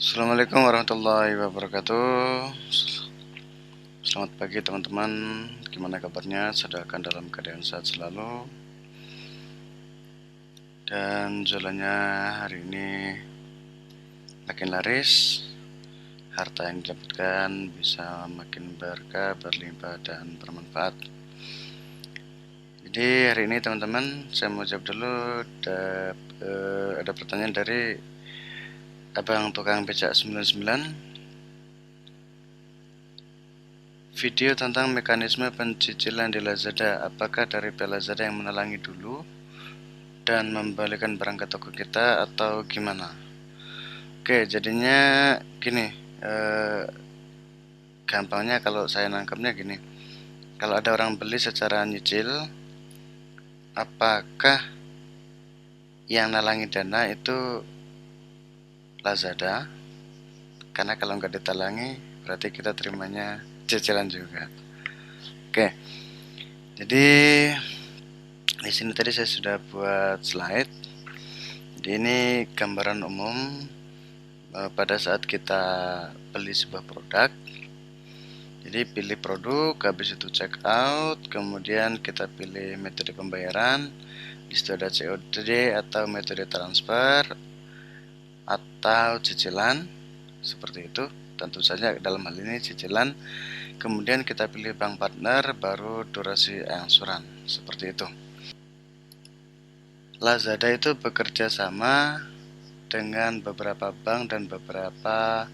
Assalamualaikum warahmatullahi wabarakatuh. Selamat pagi teman-teman. Gimana kabarnya? Sedangkan dalam keadaan sehat selalu. Dan jualannya hari ini makin laris. Harta yang didapatkan bisa makin berkah, berlimpah dan bermanfaat. Jadi hari ini teman-teman, saya mau jawab dulu. Ada pertanyaan dari Abang Tukang Becak 99. Video tentang mekanisme pencicilan di Lazada. Apakah dari pihak Lazada yang menalangi dulu dan membalikan barang ke toko kita atau gimana? Oke, jadinya gini. Gampangnya kalau saya nangkepnya gini. Kalau ada orang beli secara nyicil, apakah yang nalangi dana itu Lazada? Karena kalau nggak ditalangi, berarti kita terimanya cicilan juga. Oke, jadi di sini tadi saya sudah buat slide. Jadi ini gambaran umum pada saat kita beli sebuah produk. Jadi pilih produk, habis itu check out, kemudian kita pilih metode pembayaran. Di situ ada COD atau metode transfer atau cicilan, seperti itu. Tentu saja dalam hal ini cicilan. Kemudian kita pilih bank partner, baru durasi angsuran, seperti itu. Lazada itu bekerja sama dengan beberapa bank dan beberapa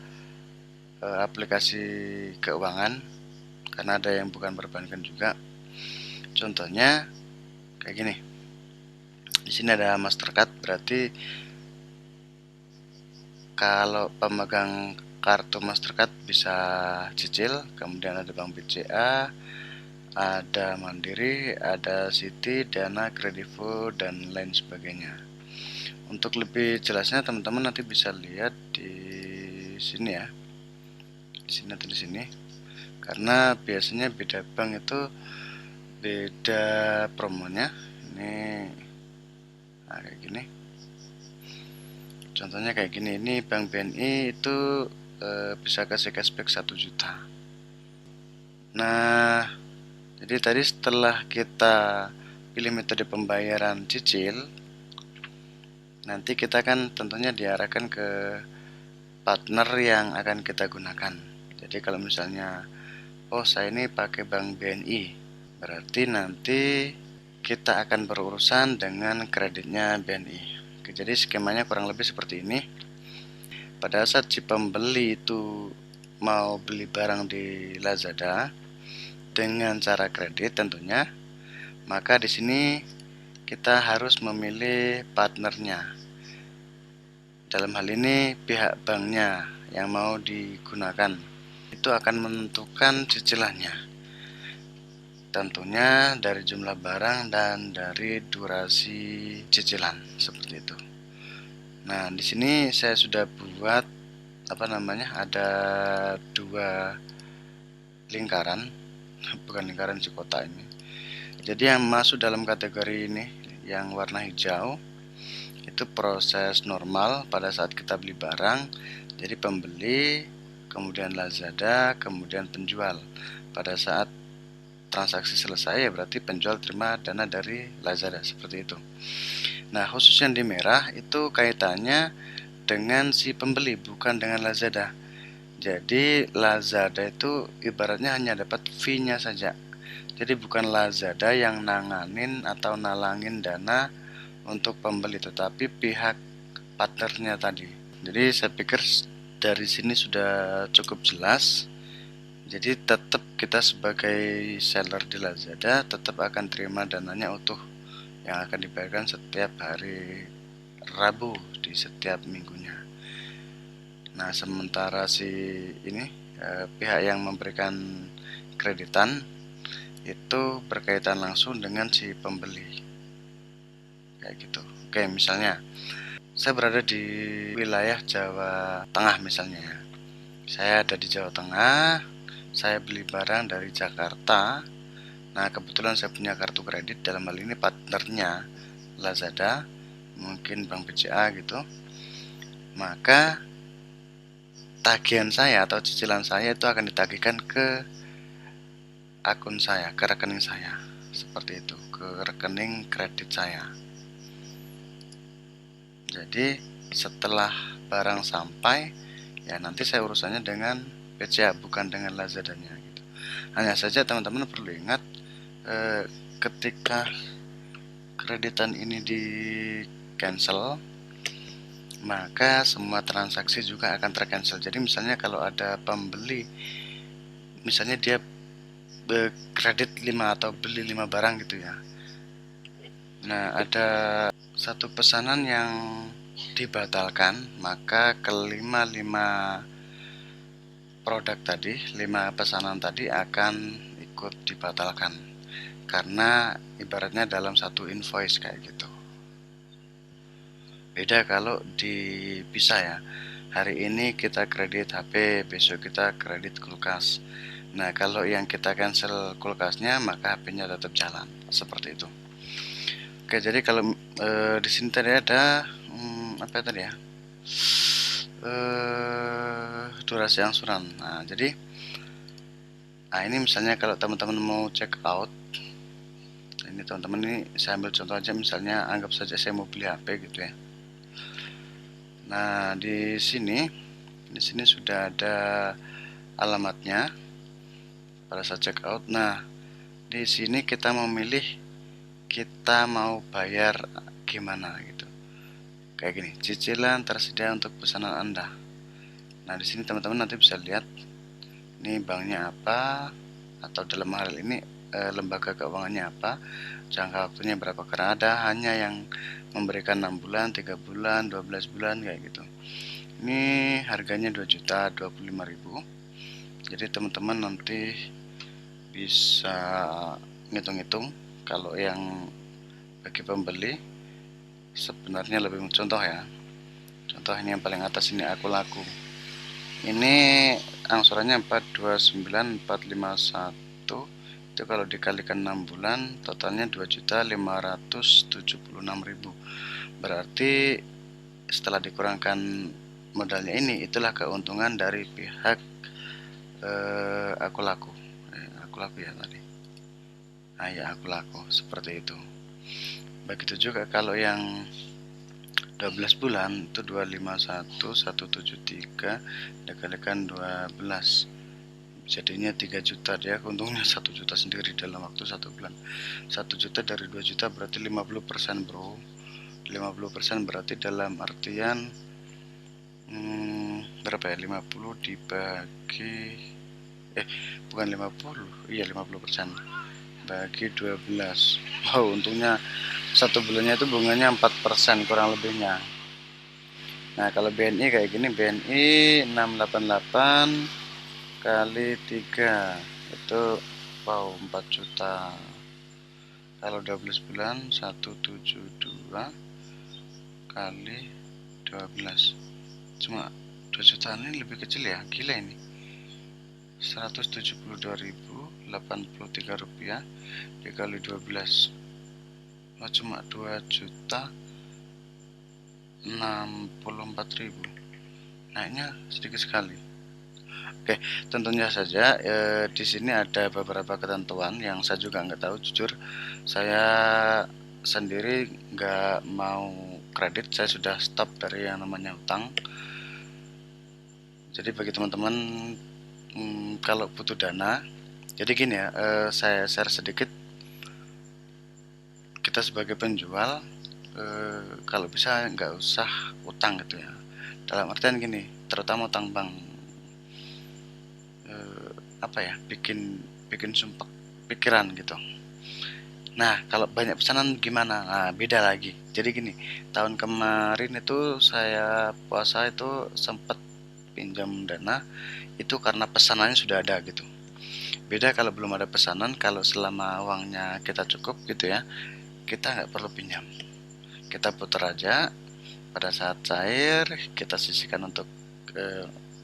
aplikasi keuangan, karena ada yang bukan perbankan juga. Contohnya kayak gini. Di sini ada Mastercard, berarti kalau pemegang kartu Mastercard bisa cicil. Kemudian ada Bank BCA, ada Mandiri, ada Citi, Dana, Kredivo, dan lain sebagainya. Untuk lebih jelasnya teman-teman nanti bisa lihat di sini ya. Di sini atau di sini. Karena biasanya beda bank itu beda promonya. Ini kayak gini. Contohnya kayak gini. Ini Bank BNI itu bisa kasih cashback 1 juta. Nah, jadi tadi setelah kita pilih metode pembayaran cicil, nanti kita kan tentunya diarahkan ke partner yang akan kita gunakan. Jadi kalau misalnya, oh saya ini pakai Bank BNI, berarti nanti kita akan berurusan dengan kreditnya BNI. Oke, jadi skemanya kurang lebih seperti ini. Pada saat si pembeli itu mau beli barang di Lazada dengan cara kredit tentunya, maka di sini kita harus memilih partnernya. Dalam hal ini pihak banknya yang mau digunakan itu akan menentukan cicilannya. Tentunya dari jumlah barang dan dari durasi cicilan, seperti itu. Nah, di sini saya sudah buat ada dua lingkaran, bukan lingkaran Cikota ini. Jadi yang masuk dalam kategori ini yang warna hijau itu proses normal pada saat kita beli barang. Jadi pembeli, kemudian Lazada, kemudian penjual. Pada saat transaksi selesai ya berarti penjual terima dana dari Lazada, seperti itu. Nah, khusus yang di merah itu kaitannya dengan si pembeli, bukan dengan Lazada. Jadi Lazada itu ibaratnya hanya dapat fee-nya saja. Jadi bukan Lazada yang nanganin atau nalangin dana untuk pembeli, tetapi pihak partnernya tadi. Jadi saya pikir dari sini sudah cukup jelas. Jadi tetap kita sebagai seller di Lazada tetap akan terima dananya utuh yang akan dibayarkan setiap hari Rabu di setiap minggunya. Nah, sementara si ini pihak yang memberikan kreditan itu berkaitan langsung dengan si pembeli. Kayak gitu. Oke, misalnya saya berada di wilayah Jawa Tengah misalnya ya. Saya ada di Jawa Tengah, saya beli barang dari Jakarta. Nah, kebetulan saya punya kartu kredit, dalam hal ini partnernya Lazada, mungkin Bank BCA gitu. Maka tagihan saya atau cicilan saya itu akan ditagihkan ke akun saya, ke rekening saya, seperti itu, ke rekening kredit saya. Jadi setelah barang sampai, ya nanti saya urusannya dengan BCA, bukan dengan Lazadanya gitu. Hanya saja teman-teman perlu ingat, ketika kreditan ini di cancel, maka semua transaksi juga akan tercancel. Jadi misalnya kalau ada pembeli, misalnya dia kredit 5 atau beli 5 barang gitu ya. Nah, ada satu pesanan yang dibatalkan, maka kelima 5 produk tadi, 5 pesanan tadi akan ikut dibatalkan. Karena ibaratnya dalam satu invoice kayak gitu. Beda kalau dipisah ya. Hari ini kita kredit HP, besok kita kredit kulkas. Nah, kalau yang kita cancel kulkasnya, maka HP-nya tetap jalan. Seperti itu. Oke, jadi kalau di sini tadi ada apa tadi ya? Durasi angsuran. Nah, jadi ini misalnya kalau teman-teman mau check out, ini teman-teman ini saya ambil contoh aja, misalnya anggap saja saya mau beli HP gitu ya. Nah, di sini sudah ada alamatnya pada saat check out. Nah, di sini kita memilih kita mau bayar gimana gitu. Kayak gini, cicilan tersedia untuk pesanan Anda. Nah, di sini teman-teman nanti bisa lihat ini banknya apa, atau dalam hal ini lembaga keuangannya apa, jangka waktunya berapa, karena ada hanya yang memberikan 6 bulan, 3 bulan, 12 bulan kayak gitu. Ini harganya 2.025.000. Jadi teman-teman nanti bisa ngitung-ngitung. Kalau yang bagi pembeli sebenarnya lebih contoh ya. Contoh ini yang paling atas ini aku laku. Ini angsurannya 429.451. Itu kalau dikalikan 6 bulan totalnya 2.576.000. Berarti setelah dikurangkan modalnya ini, itulah keuntungan dari pihak aku laku ya tadi. Ya aku laku seperti itu. Begitu juga kalau yang 12 bulan itu 251.173 dikalikan 12, jadinya 3 juta. Dia untungnya 1 juta sendiri dalam waktu 1 bulan. 1 juta dari 2 juta berarti 50% bro. 50% berarti dalam artian berapa ya, 50 dibagi bukan 50, iya 50% bagi 12. Wow, untungnya 1 bulannya itu bunganya 4% kurang lebihnya. Nah, kalau BNI kayak gini, BNI 688 kali 3 itu wow 4 juta. Kalau 12 bulan 172 kali 12 cuma 2 jutaan, ini lebih kecil ya, gila ini. 172.083 rupiah dikali 12, cuma 2 juta 64.000. Naiknya sedikit sekali. Oke, tentunya saja di sini ada beberapa ketentuan yang saya juga nggak tahu. Jujur, saya sendiri nggak mau kredit, saya sudah stop dari yang namanya utang. Jadi bagi teman-teman kalau butuh dana, jadi gini ya, saya share sedikit. Kita sebagai penjual, kalau bisa nggak usah utang gitu ya. Dalam artian gini, terutama utang bank, bikin sumpah pikiran gitu. Nah, kalau banyak pesanan gimana? Nah, beda lagi. Jadi gini, tahun kemarin itu saya puasa itu sempat pinjam dana itu karena pesanannya sudah ada gitu. Beda kalau belum ada pesanan, kalau selama uangnya kita cukup gitu ya, kita nggak perlu pinjam. Kita putar aja, pada saat cair kita sisihkan untuk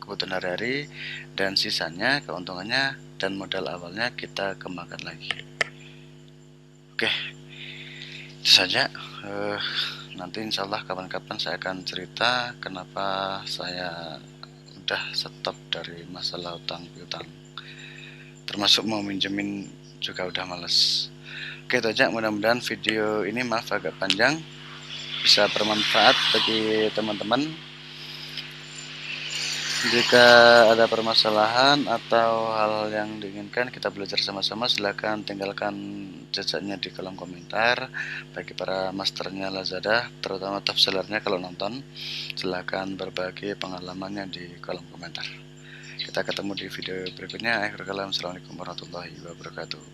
kebutuhan hari-hari, dan sisanya keuntungannya dan modal awalnya kita kembangkan lagi. Oke, itu saja. Nanti insya Allah kapan-kapan saya akan cerita kenapa saya udah stop dari masalah utang piutang, termasuk mau minjemin juga udah males. Oke, itu aja. Mudah-mudahan video ini, maaf agak panjang, bisa bermanfaat bagi teman-teman. Jika ada permasalahan atau hal-hal yang diinginkan kita belajar sama-sama, silahkan tinggalkan jejaknya di kolom komentar. Bagi para masternya Lazada, terutama top sellernya kalau nonton, silahkan berbagi pengalamannya di kolom komentar. Kita ketemu di video berikutnya. Akhir kalam, assalamualaikum warahmatullahi wabarakatuh.